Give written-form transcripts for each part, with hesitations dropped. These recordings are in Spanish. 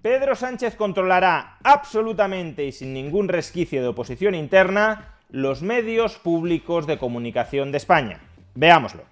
Pedro Sánchez controlará absolutamente y sin ningún resquicio de oposición interna los medios públicos de comunicación de España. Veámoslo.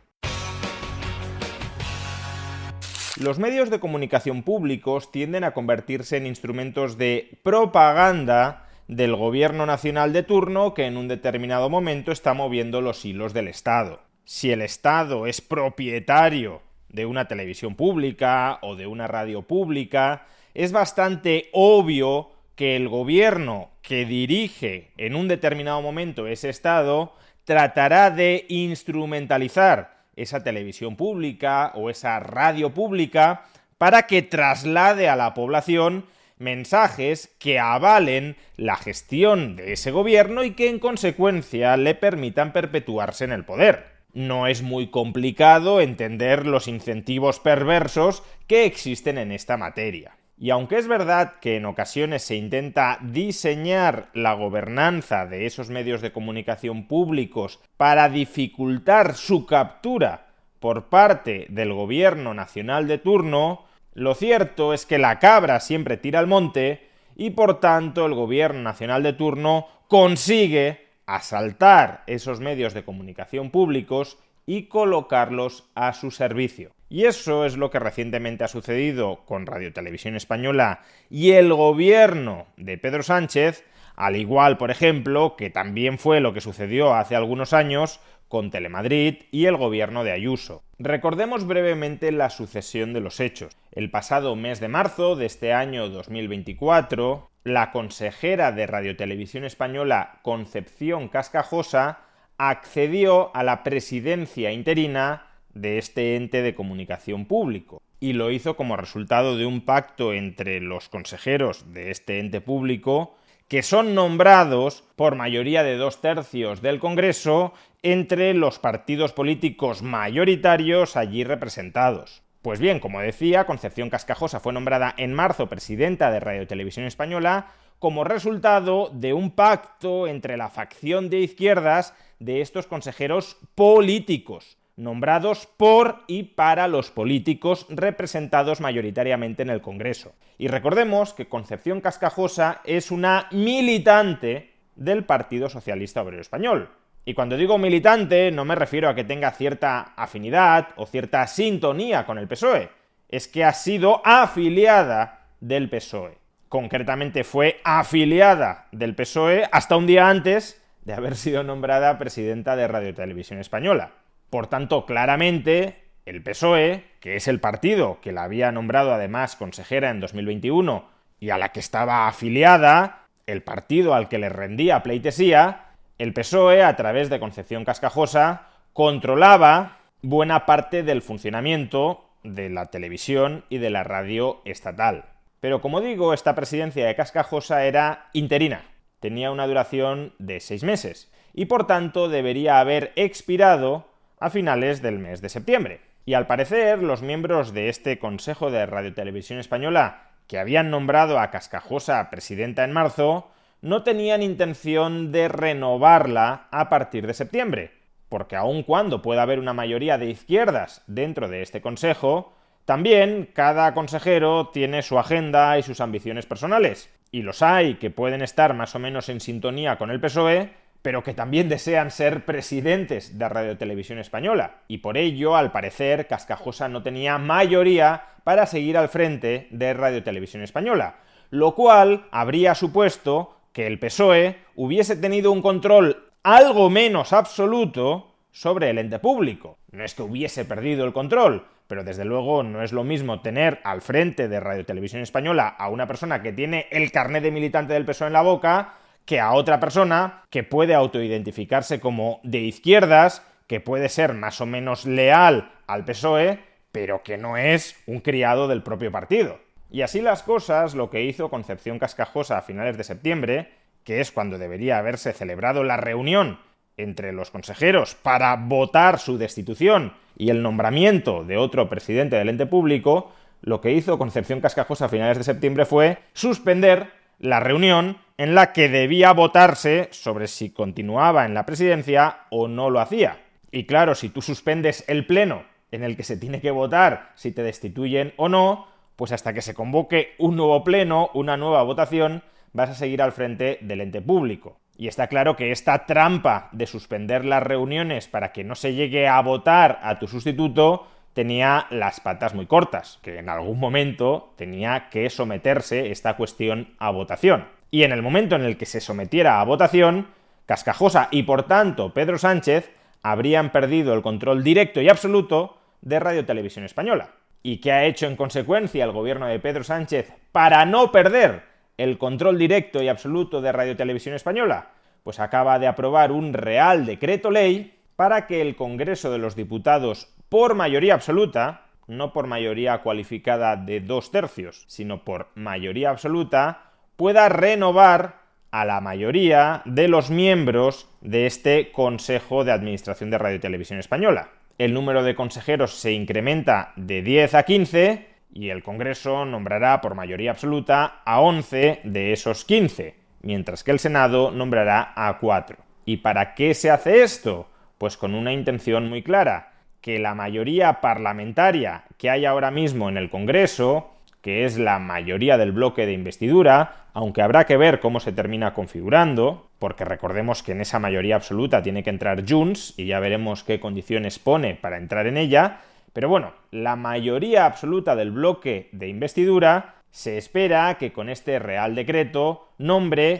Los medios de comunicación públicos tienden a convertirse en instrumentos de propaganda del gobierno nacional de turno que en un determinado momento está moviendo los hilos del Estado. Si el Estado es propietario de una televisión pública o de una radio pública, es bastante obvio que el gobierno que dirige en un determinado momento ese Estado tratará de instrumentalizar esa televisión pública o esa radio pública para que traslade a la población mensajes que avalen la gestión de ese gobierno y que en consecuencia le permitan perpetuarse en el poder. No es muy complicado entender los incentivos perversos que existen en esta materia. Y aunque es verdad que en ocasiones se intenta diseñar la gobernanza de esos medios de comunicación públicos para dificultar su captura por parte del gobierno nacional de turno, lo cierto es que la cabra siempre tira al monte y por tanto el gobierno nacional de turno consigue asaltar esos medios de comunicación públicos y colocarlos a su servicio. Y eso es lo que recientemente ha sucedido con Radio Televisión Española y el gobierno de Pedro Sánchez, al igual, por ejemplo, que también fue lo que sucedió hace algunos años con Telemadrid y el gobierno de Ayuso. Recordemos brevemente la sucesión de los hechos. El pasado mes de marzo de este año 2024, la consejera de Radio Televisión Española, Concepción Cascajosa, accedió a la presidencia interina de este ente de comunicación público, y lo hizo como resultado de un pacto entre los consejeros de este ente público, que son nombrados por mayoría de 2/3 del Congreso entre los partidos políticos mayoritarios allí representados. Pues bien, como decía, Concepción Cascajosa fue nombrada en marzo presidenta de Radio Televisión Española como resultado de un pacto entre la facción de izquierdas de estos consejeros políticos, nombrados por y para los políticos representados mayoritariamente en el Congreso. Y recordemos que Concepción Cascajosa es una militante del Partido Socialista Obrero Español. Y cuando digo militante no me refiero a que tenga cierta afinidad o cierta sintonía con el PSOE, es que ha sido afiliada del PSOE. Concretamente fue afiliada del PSOE hasta un día antes de haber sido nombrada presidenta de Radio Televisión Española. Por tanto, claramente, el PSOE, que es el partido que la había nombrado además consejera en 2021 y a la que estaba afiliada, el partido al que le rendía pleitesía, el PSOE, a través de Concepción Cascajosa, controlaba buena parte del funcionamiento de la televisión y de la radio estatal. Pero como digo, esta presidencia de Cascajosa era interina, tenía una duración de 6 meses y por tanto debería haber expirado a finales del mes de septiembre. Y al parecer, los miembros de este Consejo de Radio Televisión Española, que habían nombrado a Cascajosa presidenta en marzo, no tenían intención de renovarla a partir de septiembre, porque aun cuando pueda haber una mayoría de izquierdas dentro de este Consejo, también cada consejero tiene su agenda y sus ambiciones personales, y los hay que pueden estar más o menos en sintonía con el PSOE, pero que también desean ser presidentes de Radio Televisión Española. Y por ello, al parecer, Cascajosa no tenía mayoría para seguir al frente de Radio Televisión Española, lo cual habría supuesto que el PSOE hubiese tenido un control algo menos absoluto sobre el ente público. No es que hubiese perdido el control, pero desde luego no es lo mismo tener al frente de Radio Televisión Española a una persona que tiene el carnet de militante del PSOE en la boca que a otra persona que puede autoidentificarse como de izquierdas, que puede ser más o menos leal al PSOE, pero que no es un criado del propio partido. Y así las cosas, lo que hizo Concepción Cascajosa a finales de septiembre, que es cuando debería haberse celebrado la reunión entre los consejeros para votar su destitución y el nombramiento de otro presidente del ente público, lo que hizo Concepción Cascajosa a finales de septiembre fue suspender la reunión en la que debía votarse sobre si continuaba en la presidencia o no lo hacía. Y claro, si tú suspendes el pleno en el que se tiene que votar si te destituyen o no, pues hasta que se convoque un nuevo pleno, una nueva votación, vas a seguir al frente del ente público. Y está claro que esta trampa de suspender las reuniones para que no se llegue a votar a tu sustituto tenía las patas muy cortas, que en algún momento tenía que someterse esta cuestión a votación. Y en el momento en el que se sometiera a votación, Cascajosa y por tanto Pedro Sánchez habrían perdido el control directo y absoluto de Radio Televisión Española. ¿Y qué ha hecho en consecuencia el gobierno de Pedro Sánchez para no perder el control directo y absoluto de Radio Televisión Española? Pues acaba de aprobar un Real Decreto Ley para que el Congreso de los Diputados, por mayoría absoluta, no por mayoría cualificada de 2/3, sino por mayoría absoluta, pueda renovar a la mayoría de los miembros de este Consejo de Administración de Radio Televisión Española. El número de consejeros se incrementa de 10 a 15 y el Congreso nombrará por mayoría absoluta a 11 de esos 15, mientras que el Senado nombrará a 4. ¿Y para qué se hace esto? Pues con una intención muy clara, que la mayoría parlamentaria que hay ahora mismo en el Congreso, que es la mayoría del bloque de investidura, aunque habrá que ver cómo se termina configurando, porque recordemos que en esa mayoría absoluta tiene que entrar Junts, y ya veremos qué condiciones pone para entrar en ella, pero bueno, la mayoría absoluta del bloque de investidura se espera que con este Real Decreto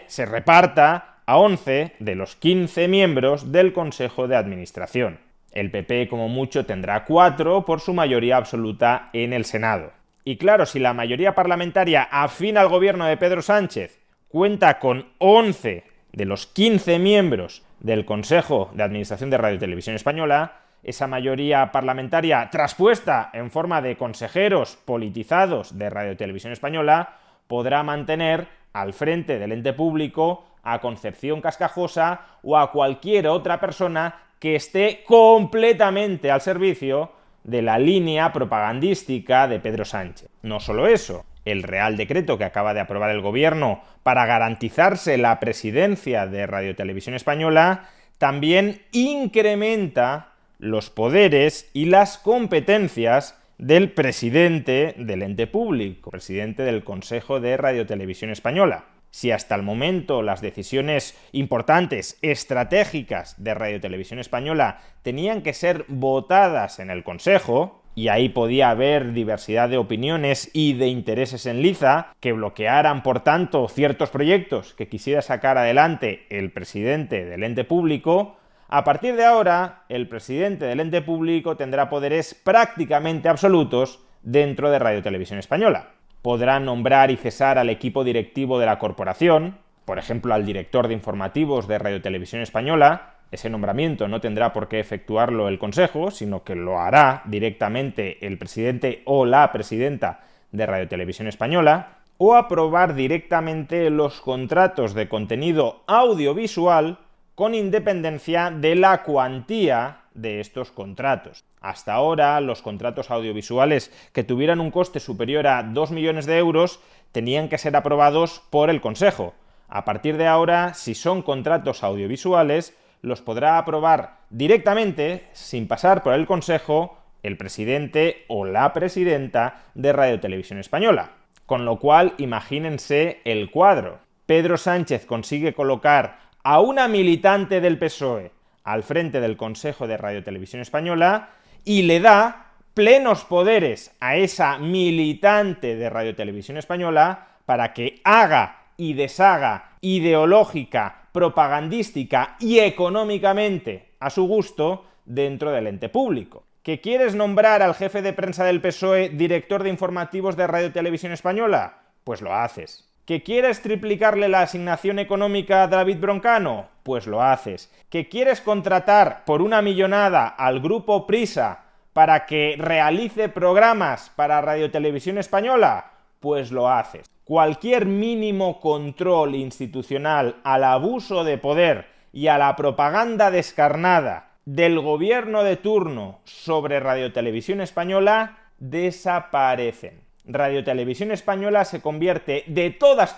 se reparta a 11 de los 15 miembros del Consejo de Administración. El PP, como mucho, tendrá 4 por su mayoría absoluta en el Senado. Y claro, si la mayoría parlamentaria afín al gobierno de Pedro Sánchez cuenta con 11 de los 15 miembros del Consejo de Administración de Radio Televisión Española, esa mayoría parlamentaria traspuesta en forma de consejeros politizados de Radio Televisión Española podrá mantener al frente del ente público a Concepción Cascajosa o a cualquier otra persona que esté completamente al servicio de la línea propagandística de Pedro Sánchez. No solo eso, el Real Decreto que acaba de aprobar el Gobierno para garantizarse la presidencia de Radio Televisión Española también incrementa los poderes y las competencias del presidente del ente público, presidente del Consejo de Radio Televisión Española. Si hasta el momento las decisiones importantes, estratégicas de Radio Televisión Española tenían que ser votadas en el Consejo, y ahí podía haber diversidad de opiniones y de intereses en liza que bloquearan, por tanto, ciertos proyectos que quisiera sacar adelante el presidente del ente público, a partir de ahora el presidente del ente público tendrá poderes prácticamente absolutos dentro de Radio Televisión Española. Podrá nombrar y cesar al equipo directivo de la corporación, por ejemplo al director de informativos de Radio Televisión Española. Ese nombramiento no tendrá por qué efectuarlo el Consejo, sino que lo hará directamente el presidente o la presidenta de Radio Televisión Española, o aprobar directamente los contratos de contenido audiovisual con independencia de la cuantía de estos contratos. Hasta ahora, los contratos audiovisuales que tuvieran un coste superior a 2 millones de euros tenían que ser aprobados por el Consejo. A partir de ahora, si son contratos audiovisuales, los podrá aprobar directamente, sin pasar por el Consejo, el presidente o la presidenta de Radio Televisión Española. Con lo cual, imagínense el cuadro. Pedro Sánchez consigue colocar a una militante del PSOE al frente del Consejo de Radio Televisión Española y le da plenos poderes a esa militante de Radio Televisión Española para que haga y deshaga ideológica, propagandística y económicamente a su gusto dentro del ente público. ¿Que quieres nombrar al jefe de prensa del PSOE director de informativos de Radio Televisión Española? Pues lo haces. ¿Que quieres triplicarle la asignación económica a David Broncano? Pues lo haces. ¿Que quieres contratar por una millonada al grupo Prisa para que realice programas para Radio Televisión Española? Pues lo haces. Cualquier mínimo control institucional al abuso de poder y a la propaganda descarnada del gobierno de turno sobre Radio Televisión Española desaparecen. Radio Televisión Española se convierte de todas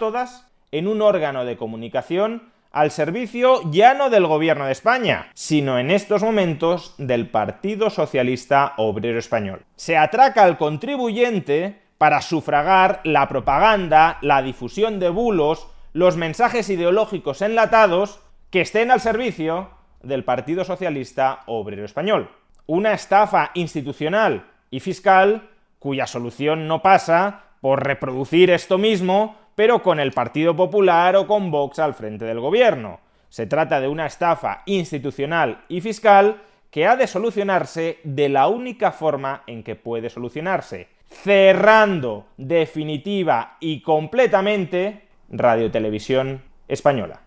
en un órgano de comunicación al servicio ya no del gobierno de España, sino en estos momentos del Partido Socialista Obrero Español. Se atraca al contribuyente para sufragar la propaganda, la difusión de bulos, los mensajes ideológicos enlatados que estén al servicio del Partido Socialista Obrero Español. Una estafa institucional y fiscal cuya solución no pasa por reproducir esto mismo, pero con el Partido Popular o con Vox al frente del gobierno. Se trata de una estafa institucional y fiscal que ha de solucionarse de la única forma en que puede solucionarse: cerrando definitiva y completamente Radio Televisión Española.